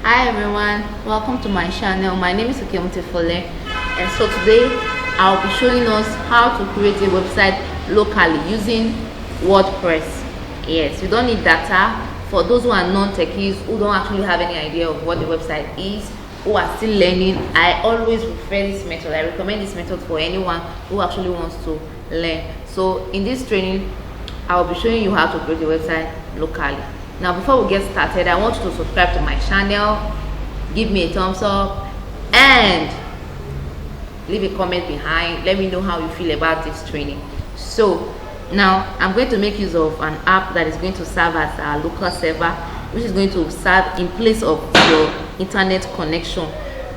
Hi everyone, welcome to my channel. My name is xamp, and so today I'll be showing us how to create a website locally using WordPress. Yes, you don't need data. For those who are non-techies, who don't actually have any idea of what the website is, who are still learning, I always prefer this method. I recommend this method for anyone who actually wants to learn. So in this training, I'll be showing you how to create a website locally. Now before we get started, I want you to subscribe to my channel, give me a thumbs up, and leave a comment behind. Let me know how you feel about this training. So now I'm going to make use of an app that is going to serve as our local server, which is going to serve in place of your internet connection.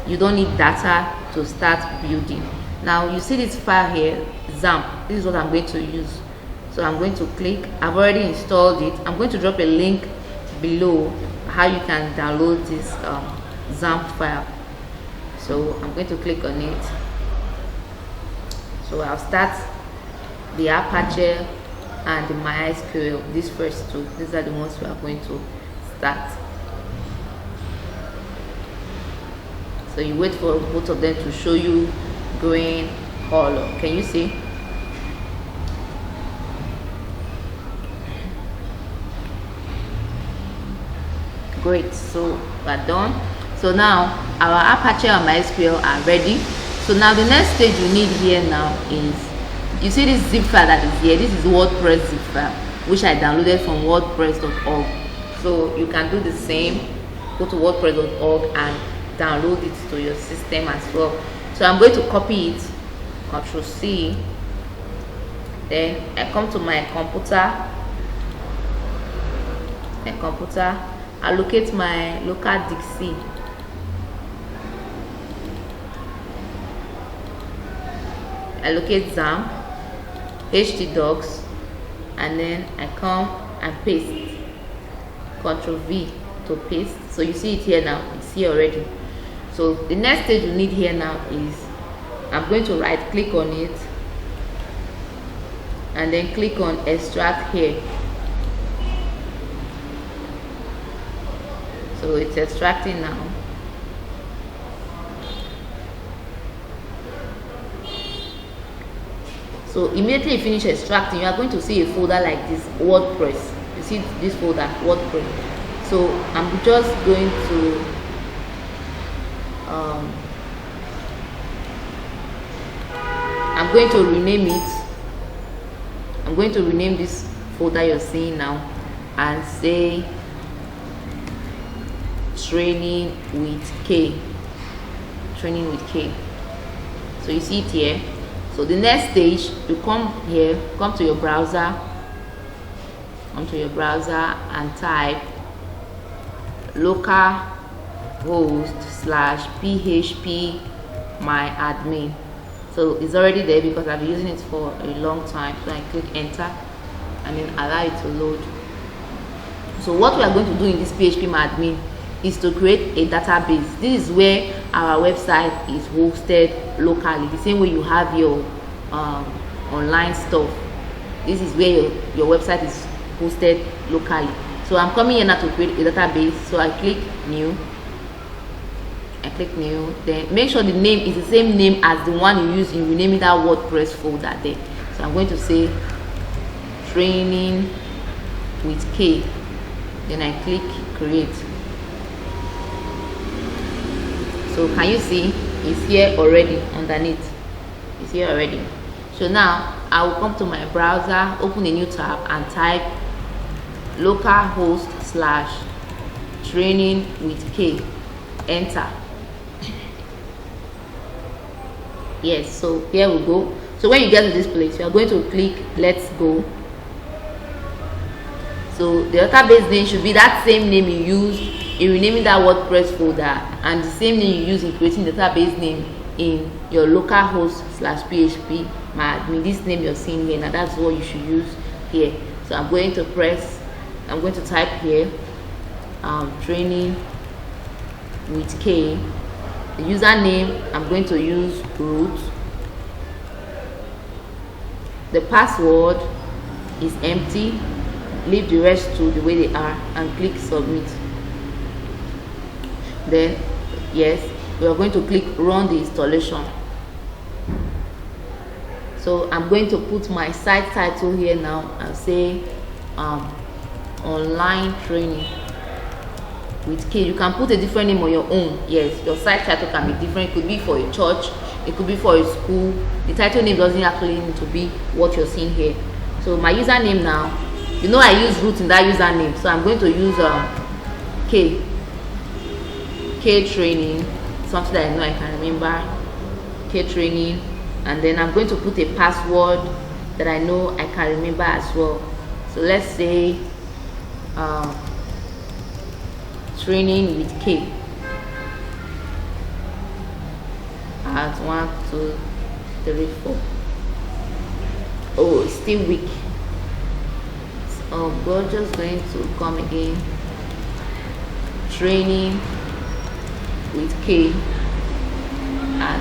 You don't need data to start building. Now you see this file here, xamp. This is what I'm going to use. So I'm going to click. I've already installed it. I'm going to drop a link below how you can download this xamp file. So I'm going to click on it. So I'll start the Apache and the MySQL. These first two, these are the ones we are going to start. So you wait for both of them to show you green color. Can you see? Great, so we're done. So now our Apache and MySQL are ready. So now the next stage you need here now is, you see this zip file that is here. This is WordPress zip file, which I downloaded from wordpress.org. So you can do the same. Go to wordpress.org and download it to your system as well. So I'm going to copy it, Ctrl+C. Then I come to my computer. Allocate my local Dixie. Allocate xamp, htdocs, and then I come and paste. Ctrl+V to paste. So you see it here now. It's here already. So the next stage you need here now is, I'm going to right click on it and then click on extract here. So it's extracting now. So immediately you finish extracting, you are going to see a folder like this, WordPress. You see this folder, WordPress. So I'm just going to rename it. I'm going to rename this folder you're seeing now and say training with K. Training with K. So you see it here. So the next stage, you come here, come to your browser, and type localhost/php myadmin. So it's already there because I've been using it for a long time. So I click enter and then allow it to load. So what we are going to do in this php myadmin is to create a database. This is where our website is hosted locally, the same way you have your online stuff. This is where your website is hosted locally. So I'm coming here now to create a database. So I click new. Then make sure the name is the same name as the one you use in renaming that WordPress folder there. So I'm going to say training with K. Then I click create. So can you see it's here already underneath? It's here already. So now I will come to my browser, open a new tab and type localhost/training with K. Enter. Yes, so here we go. So when you get to this place, you are going to click let's go. So the database name should be that same name you used in renaming that WordPress folder, and the same name you use in creating the database name in your localhost/php myadmin. This name you're seeing here now, that's what you should use here. So I'm going to type here training with K. The username I'm going to use root. The password is empty. Leave the rest to the way they are and click submit. Then yes, we are going to click run the installation. So I'm going to put my site title here now and say online training with K. You can put a different name on your own. Yes, your site title can be different. It could be for a church, it could be for a school. The title name doesn't actually need to be what you're seeing here. So my username now, you know I use root in that username, so I'm going to use K training, something that I know I can remember, K training, and then I'm going to put a password that I know I can remember as well. So let's say training with K at 1 2 3 4. Oh, it's still weak. So we're just going to come again, training with K at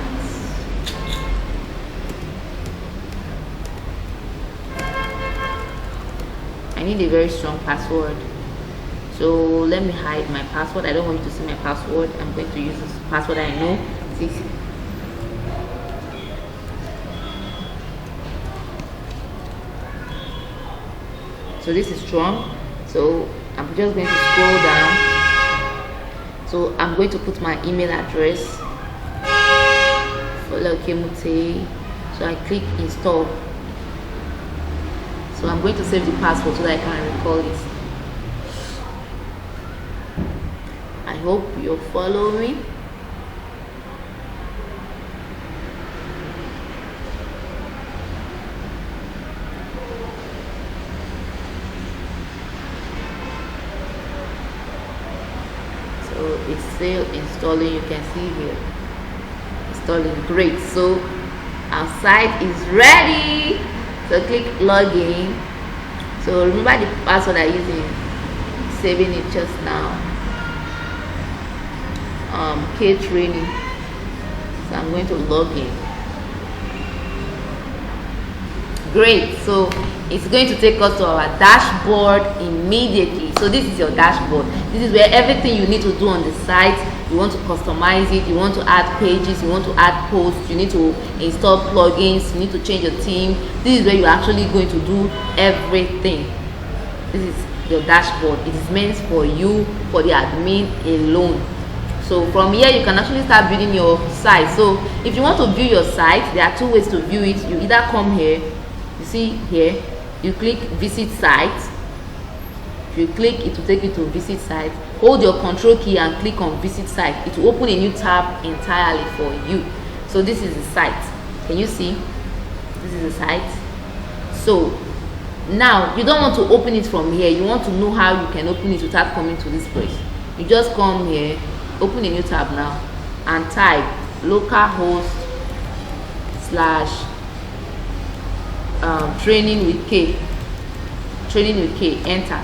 I need a very strong password. So let me hide my password. I don't want you to see my password. I'm going to use this password I know. So this is strong. So I'm just going to scroll down. So I'm going to put my email address. So I click install. So I'm going to save the password so that I can recall it. I hope you're following. So it's still installing. You can see here installing. Great. So our site is ready. So click login. So remember the password I used saving it just now. K training. So I'm going to log in. Great. So it's going to take us to our dashboard immediately. So this is your dashboard. This is where everything you need to do on the site. You want to customize it, you want to add pages, you want to add posts, you need to install plugins, you need to change your theme. This is where you're actually going to do everything. This is your dashboard. It is meant for you, for the admin alone. So from here you can actually start building your site. So if you want to view your site, there are two ways to view it. You either come here, you see here, you click visit site. If you click, it will take you to visit site. Hold your control key and click on visit site. It will open a new tab entirely for you. So this is the site. Can you see? This is the site. So now you don't want to open it from here. You want to know how you can open it without coming to this place. You just come here, open a new tab now, and type localhost / training with K. Training with K. Enter.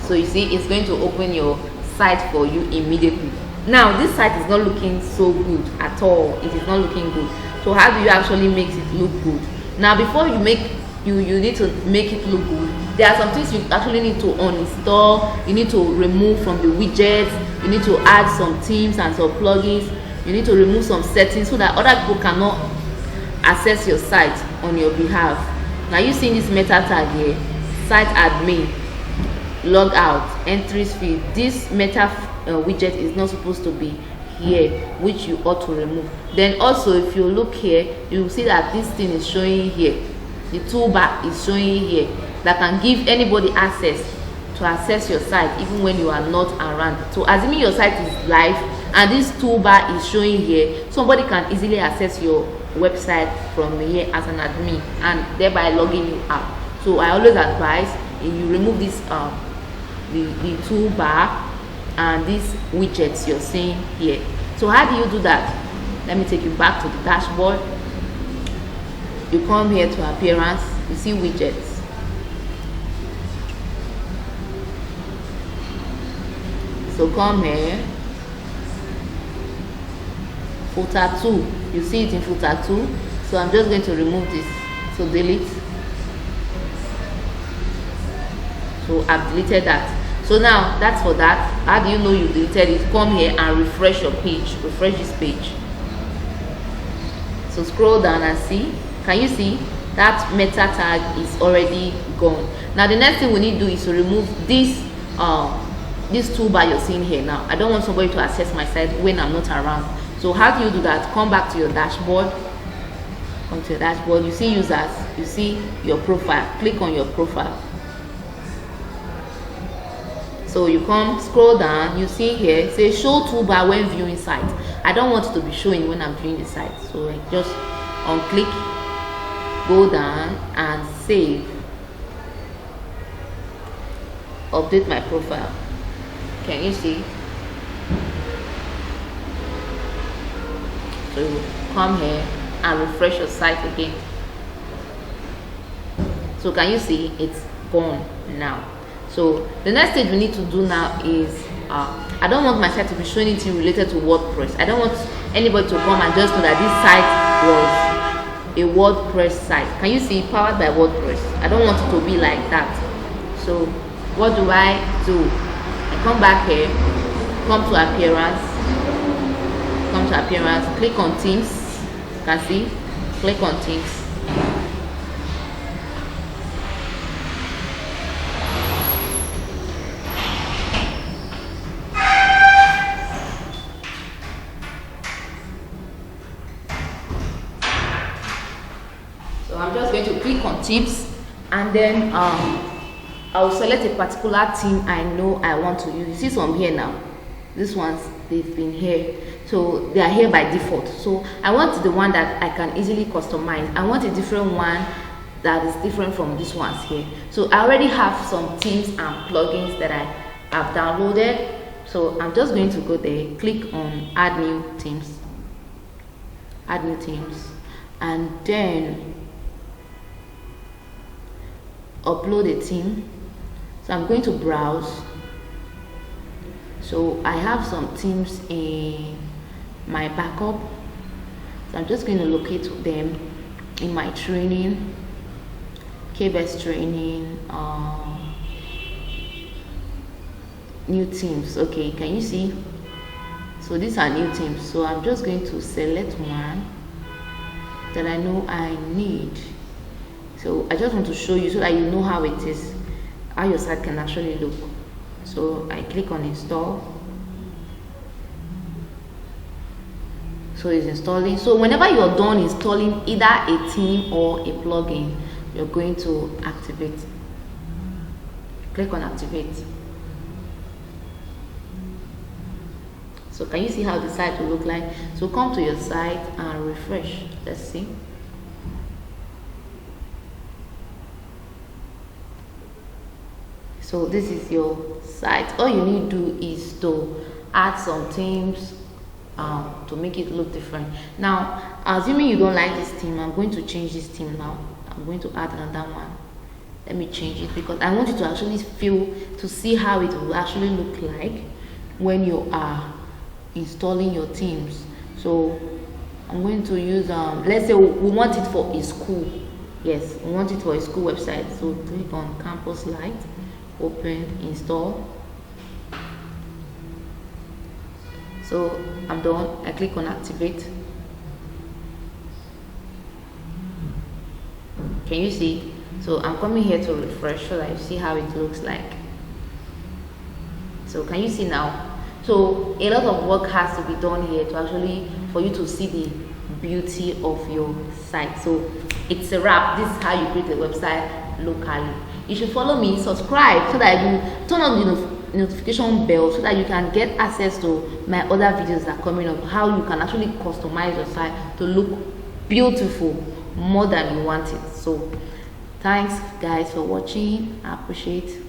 So you see, it's going to open your site for you immediately. Now this site is not looking so good at all. It is not looking good. So how do you actually make it look good? Now before you make you need to make it look good, there are some things you actually need to uninstall. You need to remove from the widgets. You need to add some themes and some plugins. You need to remove some settings so that other people cannot access your site on your behalf. Now you see this meta tag here, site admin, log out, entries field. This meta widget is not supposed to be here, which you ought to remove. Then also if you look here, you will see that this thing is showing here. The toolbar is showing here that can give anybody access to access your site even when you are not around. So assuming your site is live and this toolbar is showing here, somebody can easily access your website from here as an admin and thereby logging you out. So I always advise you remove this the toolbar and these widgets you're seeing here. So how do you do that? Let me take you back to the dashboard. You come here to appearance, you see widgets. So come here, footer 2, you see it in footer 2. So I'm just going to remove this, so delete. So I've deleted that. So now that's for that. How do you know you deleted it? Come here and refresh your page, refresh this page. So scroll down and see. Can you see that meta tag is already gone? Now the next thing we need to do is to remove this toolbar you're seeing here. Now I don't want somebody to access my site when I'm not around. So how do you do that? Come back to your dashboard. Come to your dashboard. You see users, you see your profile. Click on your profile. So you come, scroll down, you see here, say show toolbar when viewing site. I don't want it to be showing when I'm viewing the site. So I just unclick, go down and save. Update my profile. Can you see? So you come here and refresh your site again. So can you see it's gone now? So the next stage we need to do now is I don't want my site to be showing anything related to WordPress. I don't want anybody to come and just know that this site was a WordPress site. Can you see powered by WordPress? I don't want it to be like that. So what do? I come back here, come to appearance, click on themes. You can see, click on themes. So I'm just going to click on tips, and then I'll select a particular theme I know I want to use. You see some here now. These ones, they've been here. So they are here by default. So I want the one that I can easily customize. I want a different one that is different from these ones here. So I already have some themes and plugins that I have downloaded. So I'm just going to go there, click on add new themes, and then upload a theme. So I'm going to browse. So I have some themes in my backup, so I'm just going to locate them in my training, KBS training, new themes. Okay, can you see? So these are new themes. So I'm just going to select one that I know I need. So I just want to show you so that you know how it is, how your site can actually look. So I click on install. So it's installing. So whenever you're done installing either a theme or a plugin, you're going to activate. Click on activate. So can you see how the site will look like? So come to your site and refresh. Let's see. So this is your site. All you need to do is to add some themes to make it look different. Now, assuming you don't like this theme, I'm going to change this theme now. I'm going to add another one. Let me change it because I want you to actually to see how it will actually look like when you are installing your themes. So I'm going to use let's say we want it for a school. Yes, we want it for a school website. So click on Campus Light, open, install. So I'm done. I click on activate. Can you see? So I'm coming here to refresh so that you see how it looks like. So can you see now? So a lot of work has to be done here to actually for you to see the beauty of your site. So it's a wrap. This is how you create a website locally. You should follow me, subscribe so that you turn on the notification bell so that you can get access to my other videos that are coming up, how you can actually customize your site to look beautiful more than you want it. So thanks guys for watching. I appreciate